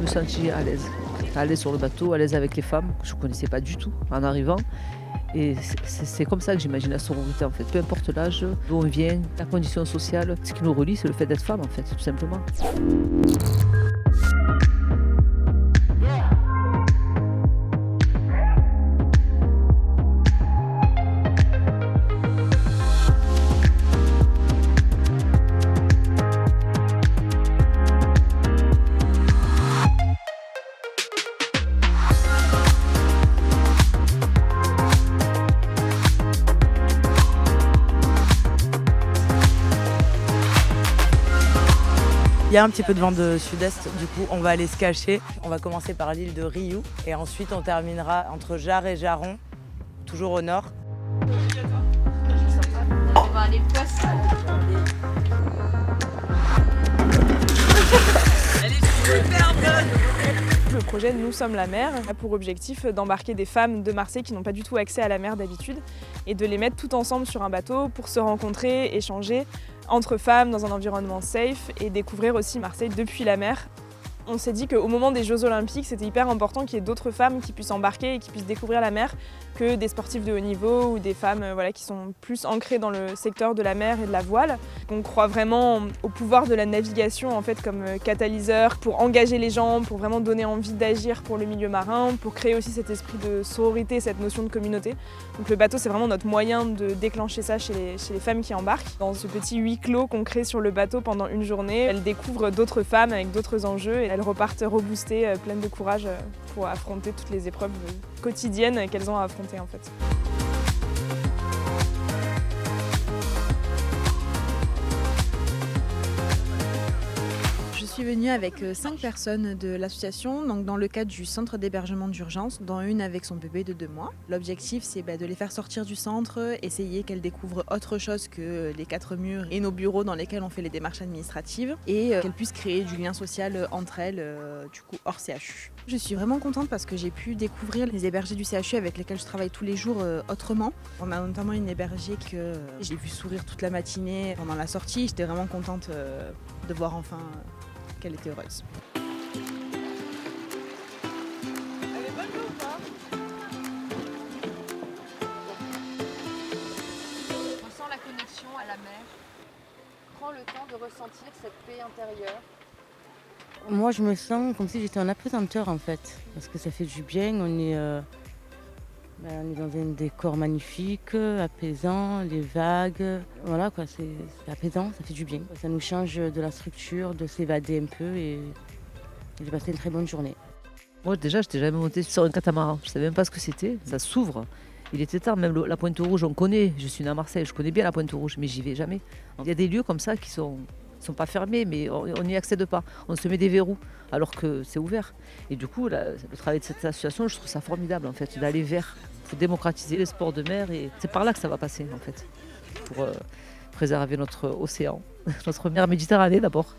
senti à l'aise sur le bateau, à l'aise avec les femmes, que je ne connaissais pas du tout en arrivant. Et c'est comme ça que j'imagine la sororité en fait. Peu importe l'âge, d'où on vient, la condition sociale, ce qui nous relie, c'est le fait d'être femme en fait, tout simplement. Il y a un petit peu de vent de sud-est, du coup on va aller se cacher. On va commencer par l'île de Riou et ensuite on terminera entre Jare et Jaron, toujours au nord. On va aller poisson. Elle est super bonne. Le projet Nous sommes la mer a pour objectif d'embarquer des femmes de Marseille qui n'ont pas du tout accès à la mer d'habitude et de les mettre toutes ensemble sur un bateau pour se rencontrer, échanger entre femmes dans un environnement safe et découvrir aussi Marseille depuis la mer. On s'est dit qu'au moment des Jeux Olympiques, c'était hyper important qu'il y ait d'autres femmes qui puissent embarquer et qui puissent découvrir la mer que des sportifs de haut niveau ou des femmes qui sont plus ancrées dans le secteur de la mer et de la voile. On croit vraiment au pouvoir de la navigation en fait, comme catalyseur pour engager les gens, pour vraiment donner envie d'agir pour le milieu marin, pour créer aussi cet esprit de sororité, cette notion de communauté. Donc le bateau, c'est vraiment notre moyen de déclencher ça chez les femmes qui embarquent. Dans ce petit huis clos qu'on crée sur le bateau pendant une journée, elles découvrent d'autres femmes avec d'autres enjeux et elles repartent reboostées, pleines de courage pour affronter toutes les épreuves quotidiennes qu'elles ont à affronter en fait. Je suis venue avec 5 personnes de l'association, donc dans le cadre du centre d'hébergement d'urgence, dont une avec son bébé de 2 mois. L'objectif, c'est de les faire sortir du centre, essayer qu'elles découvrent autre chose que les 4 murs et nos bureaux dans lesquels on fait les démarches administratives et qu'elles puissent créer du lien social entre elles, du coup hors CHU. Je suis vraiment contente parce que j'ai pu découvrir les hébergés du CHU avec lesquels je travaille tous les jours autrement. On a notamment une hébergée que j'ai vue sourire toute la matinée pendant la sortie. J'étais vraiment contente de voir enfin qu'elle était heureuse. Elle est bonne ou pas ? Ressens la connexion à la mer. Prends le temps de ressentir cette paix intérieure. Moi, je me sens comme si j'étais en apesanteur en fait, parce que ça fait du bien. On est dans un décor magnifique, apaisant, les vagues, voilà quoi, c'est apaisant, ça fait du bien. Ça nous change de la structure, de s'évader un peu et j'ai passé une très bonne journée. Moi déjà, je n'étais jamais montée sur un catamaran, je ne savais même pas ce que c'était, ça s'ouvre. Il était tard, même la Pointe Rouge, on connaît, je suis née à Marseille, je connais bien la Pointe Rouge, mais j'y vais jamais. Il y a des lieux comme ça qui sont pas fermés, mais on n'y accède pas. On se met des verrous, alors que c'est ouvert. Et du coup, le travail de cette association, je trouve ça formidable, en fait, d'aller vers. Il faut démocratiser les sports de mer, et c'est par là que ça va passer, en fait, pour préserver notre océan, notre mer Méditerranée d'abord.